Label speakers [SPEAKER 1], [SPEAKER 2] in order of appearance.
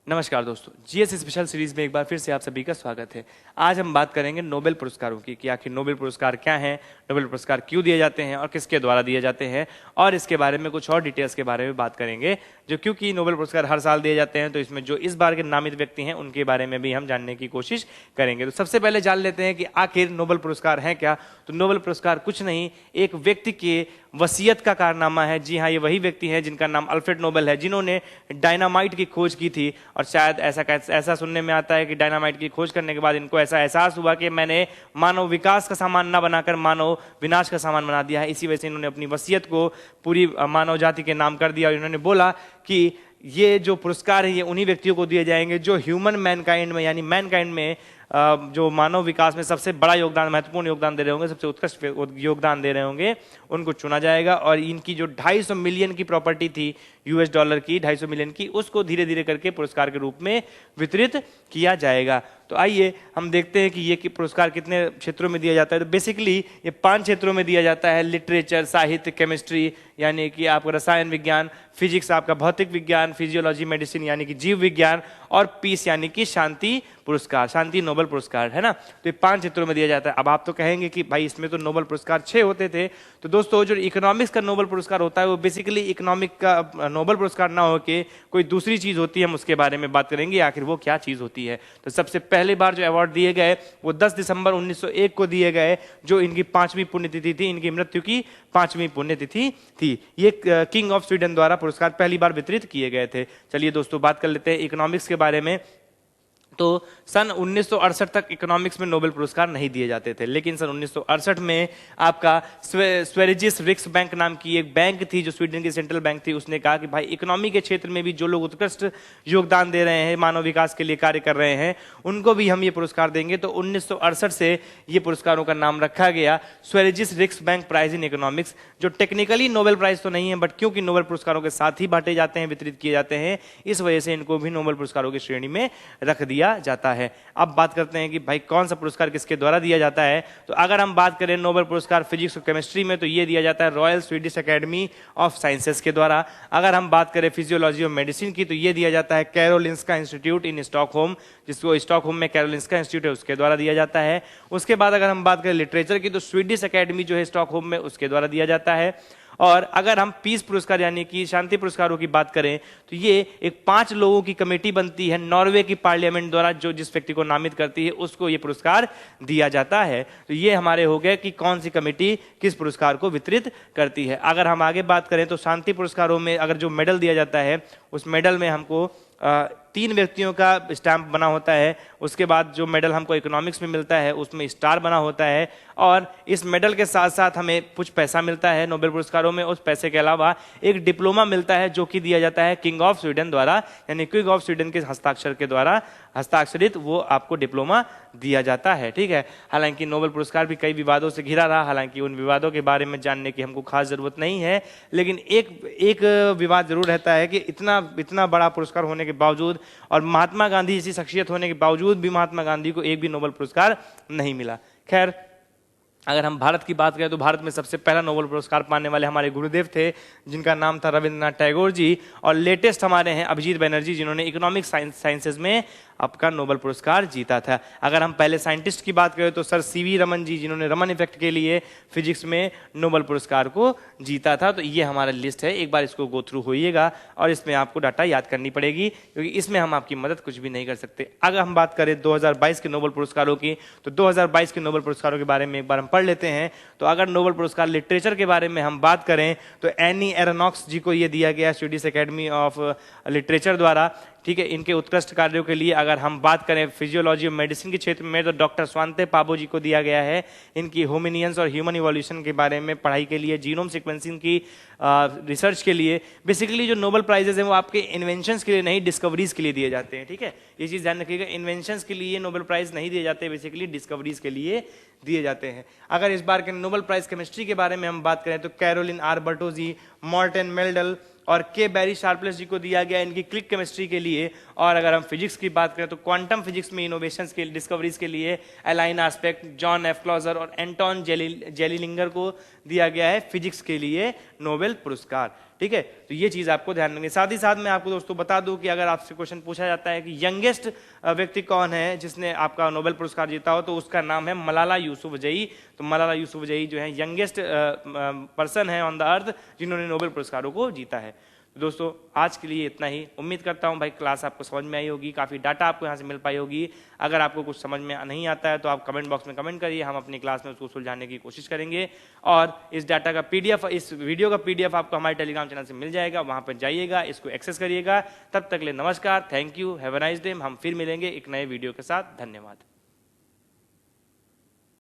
[SPEAKER 1] नमस्कार दोस्तों, GS special series में एक बार फिर से आप सभी का स्वागत है। आज हम बात करेंगे नोबेल पुरस्कारों की कि आखिर नोबेल पुरस्कार क्या हैं, नोबेल पुरस्कार क्यों दिए जाते हैं और किसके द्वारा दिए जाते हैं, और इसके बारे में कुछ और डिटेल्स के बारे में बात करेंगे। जो क्योंकि नोबेल पुरस्कार हर साल दिए जाते हैं, तो इसमें जो इस बार के नामित व्यक्ति हैं उनके बारे में भी हम जानने की कोशिश करेंगे। तो सबसे पहले जान लेते हैं कि आखिर नोबेल पुरस्कार हैं क्या। तो नोबेल पुरस्कार कुछ नहीं, एक व्यक्ति के वसीयत का कारनामा है। जी हाँ, ये वही व्यक्ति हैं जिनका नाम अल्फ्रेड नोबेल है, जिन्होंने डायनामाइट की खोज की थी। और शायद ऐसा सुनने में आता है कि डायनामाइट की खोज करने के बाद इनको ऐसा एहसास हुआ कि मैंने मानव विकास का सामान न बनाकर मानव विनाश का सामान बना दिया है। इसी वजह से इन्होंने अपनी वसीयत को पूरी मानव जाति के नाम कर दिया और इन्होंने बोला कि ये जो पुरस्कार है ये उन्हीं व्यक्तियों को दिए जाएंगे जो ह्यूमन मैनकाइंड में, यानी मैनकाइंड में जो मानव विकास में सबसे बड़ा योगदान, महत्वपूर्ण योगदान दे रहे होंगे, सबसे उत्कृष्ट योगदान दे रहे होंगे, उनको चुना जाएगा। और इनकी जो 250 मिलियन की प्रॉपर्टी थी यूएस डॉलर की, 250 मिलियन की, उसको धीरे धीरे करके पुरस्कार के रूप में वितरित किया जाएगा। तो आइए हम देखते हैं कि ये पुरस्कार कितने क्षेत्रों में दिया जाता है। तो बेसिकली ये 5 क्षेत्रों में दिया जाता है: लिटरेचर, साहित्य, केमिस्ट्री यानी कि आपका रसायन विज्ञान, फिजिक्स आपका भौतिक विज्ञान, फिजियोलॉजी मेडिसिन यानी कि जीव विज्ञान, और पीस यानी कि शांति पुरस्कार, शांति नोबेल पुरस्कार, है ना। तो ये 5 क्षेत्रों में दिया जाता है। अब आप तो कहेंगे कि भाई इसमें तो नोबेल पुरस्कार 6 होते थे। तो दोस्तों, जो इकोनॉमिक्स का नोबेल पुरस्कार होता है वो बेसिकली इकोनॉमिक का नोबेल पुरस्कार ना होके कोई दूसरी चीज होती है। हम उसके बारे में बात करेंगे आखिर वो क्या चीज होती है। तो सबसे पहली बार जो अवार्ड दिए गए वो 10 दिसंबर 1901 को दिए गए, जो इनकी 5वीं पुण्यतिथि थी, इनकी मृत्यु की 5वीं पुण्यतिथि थी। ये किंग ऑफ स्वीडन द्वारा पुरस्कार पहली बार वितरित किए गए थे। चलिए दोस्तों, बात कर लेते हैं इकोनॉमिक्स के बारे में। तो सन 1968 तक इकोनॉमिक्स में नोबेल पुरस्कार नहीं दिए जाते थे, लेकिन सन 1968 में आपका स्वेरिजिस रिक्स बैंक नाम की एक बैंक थी जो स्वीडन की सेंट्रल बैंक थी, उसने कहा कि भाई इकोनॉमी के क्षेत्र में भी जो लोग उत्कृष्ट योगदान दे रहे हैं, मानव विकास के लिए कार्य कर रहे हैं, उनको भी हम ये पुरस्कार देंगे। तो 1968 से ये पुरस्कारों का नाम रखा गया स्वेरिजिस रिक्स बैंक प्राइज इन इकोनॉमिक्स, जो टेक्निकली नोबेल प्राइज तो नहीं है, बट क्योंकि नोबेल पुरस्कारों के साथ ही बांटे जाते हैं, वितरित किए जाते हैं, इस वजह से इनको भी नोबेल पुरस्कारों की श्रेणी में रख दिया जाता है। अब बात करते हैं कि भाई कौन सा पुरस्कार किसके द्वारा दिया जाता है। तो अगर हम बात करें नोबेल पुरस्कार फिजिक्स और केमिस्ट्री में, तो ये दिया जाता है royal Swedish academy of sciences के द्वारा। अगर हम बात करें फिजियोलॉजी और मेडिसिन की, तो ये दिया जाता है कैरोलिंस्का इंस्टीट्यूट इन स्टॉकहोम, जिसको स्टॉकहोम में कैरोलिंस्का इंस्टीट्यूट है उसके द्वारा दिया जाता है। उसके बाद अगर हम बात करें लिटरेचर की, तो स्वीडिश एकेडमी जो है स्टॉकहोम में, उसके द्वारा दिया जाता है। और अगर हम पीस पुरस्कार यानी कि शांति पुरस्कारों की बात करें, तो ये एक 5 लोगों की कमेटी बनती है नॉर्वे की पार्लियामेंट द्वारा, जो जिस व्यक्ति को नामित करती है उसको ये पुरस्कार दिया जाता है। तो ये हमारे हो गए कि कौन सी कमेटी किस पुरस्कार को वितरित करती है। अगर हम आगे बात करें तो शांति पुरस्कारों में अगर जो मेडल दिया जाता है, उस मेडल में हमको 3 व्यक्तियों का स्टैंप बना होता है। उसके बाद जो मेडल हमको इकोनॉमिक्स में मिलता है उसमें स्टार बना होता है, और इस मेडल के साथ साथ हमें कुछ पैसा मिलता है नोबेल पुरस्कारों में। उस पैसे के अलावा एक डिप्लोमा मिलता है जो कि दिया जाता है किंग ऑफ स्वीडन द्वारा, यानी किंग ऑफ स्वीडन के हस्ताक्षर के द्वारा हस्ताक्षरित वो आपको डिप्लोमा दिया जाता है। ठीक है, हालांकि नोबेल पुरस्कार भी कई विवादों से घिरा रहा, हालांकि उन विवादों के बारे में जानने की हमको खास जरूरत नहीं है, लेकिन एक विवाद जरूर रहता है कि इतना बड़ा पुरस्कार होने के बावजूद और महात्मा गांधी जैसी शख्सियत होने के बावजूद भी महात्मा गांधी को एक भी नोबेल पुरस्कार नहीं मिला। खैर, अगर हम भारत की बात करें तो भारत में सबसे पहला नोबेल पुरस्कार पाने वाले हमारे गुरुदेव थे, जिनका नाम था रविंद्रनाथ टैगोर जी। और लेटेस्ट हमारे हैं अभिजीत बनर्जी, जिन्होंने इकोनॉमिक साइंसेज में आपका नोबेल पुरस्कार जीता था। अगर हम पहले साइंटिस्ट की बात करें तो सर सीवी रमन जी, जिन्होंने रमन इफेक्ट के लिए फिजिक्स में नोबेल पुरस्कार को जीता था। तो ये हमारा लिस्ट है, एक बार इसको गो थ्रू होइएगा और इसमें आपको डाटा याद करनी पड़ेगी, क्योंकि इसमें हम आपकी मदद कुछ भी नहीं कर सकते। अगर हम बात करें 2022 के नोबेल पुरस्कारों की, तो 2022 के नोबेल पुरस्कारों के बारे में एक बार हम पढ़ लेते हैं। तो अगर नोबेल पुरस्कार लिटरेचर के बारे में हम बात करें तो एनी एरोनॉक्स जी को ये दिया गया स्वीडिश एकेडमी ऑफ लिटरेचर द्वारा। ठीक है, इनके उत्कृष्ट कार्यों के लिए। अगर हम बात करें फिजियोलॉजी और मेडिसिन के क्षेत्र में, तो डॉक्टर स्वांते पाबो जी को दिया गया है इनकी होमिनियंस और ह्यूमन इवोल्यूशन के बारे में पढ़ाई के लिए, जीनोम सीक्वेंसिंग की रिसर्च के लिए। बेसिकली जो नोबेल प्राइजेस हैं वो आपके इन्वेंशंस के लिए नहीं, डिस्कवरीज के लिए दिए जाते हैं। ठीक है, ये चीज़ ध्यान रखिएगा, इन्वेंशंस के लिए नोबेल प्राइज नहीं दिए जाते, बेसिकली डिस्कवरीज के लिए दिए जाते हैं। अगर इस बार के नोबेल प्राइज केमिस्ट्री के बारे में हम बात करें तो Caroline are बर्टो ji, Morton Meldal और के बैरी शार्पलेस जी को दिया गया इनकी क्लिक केमिस्ट्री के लिए। और अगर हम फिजिक्स की बात करें तो क्वांटम फिजिक्स में इनोवेशंस के डिस्कवरीज के लिए align aspect, John F closure और एंटोन जेलीलिंगर को दिया गया है फिजिक्स के लिए नोबेल पुरस्कार। ठीक है, तो ये चीज आपको ध्यान रखनी। साथ ही साथ मैं आपको दोस्तों बता दूं कि अगर आपसे क्वेश्चन पूछा जाता है कि यंगेस्ट व्यक्ति कौन है जिसने आपका नोबेल पुरस्कार जीता हो, तो उसका नाम है मलाला यूसुफजई। तो मलाला यूसुफजई जो है यंगेस्ट पर्सन है ऑन द अर्थ जिन्होंने नोबेल पुरस्कारों को जीता है। तो दोस्तों आज के लिए इतना ही। उम्मीद करता हूं भाई क्लास आपको समझ में आई होगी, काफ़ी डाटा आपको यहाँ से मिल पाई होगी। अगर आपको कुछ समझ में नहीं आता है तो आप कमेंट बॉक्स में कमेंट करिए, हम अपनी क्लास में उसको सुलझाने की कोशिश करेंगे। और इस डाटा का पीडीएफ, इस वीडियो का पीडीएफ आपको हमारे टेलीग्राम चैनल से मिल जाएगा, वहाँ पर जाइएगा, इसको एक्सेस करिएगा। तब तक ले नमस्कार, thank you, have a nice day. हम फिर मिलेंगे एक नए वीडियो के साथ। धन्यवाद।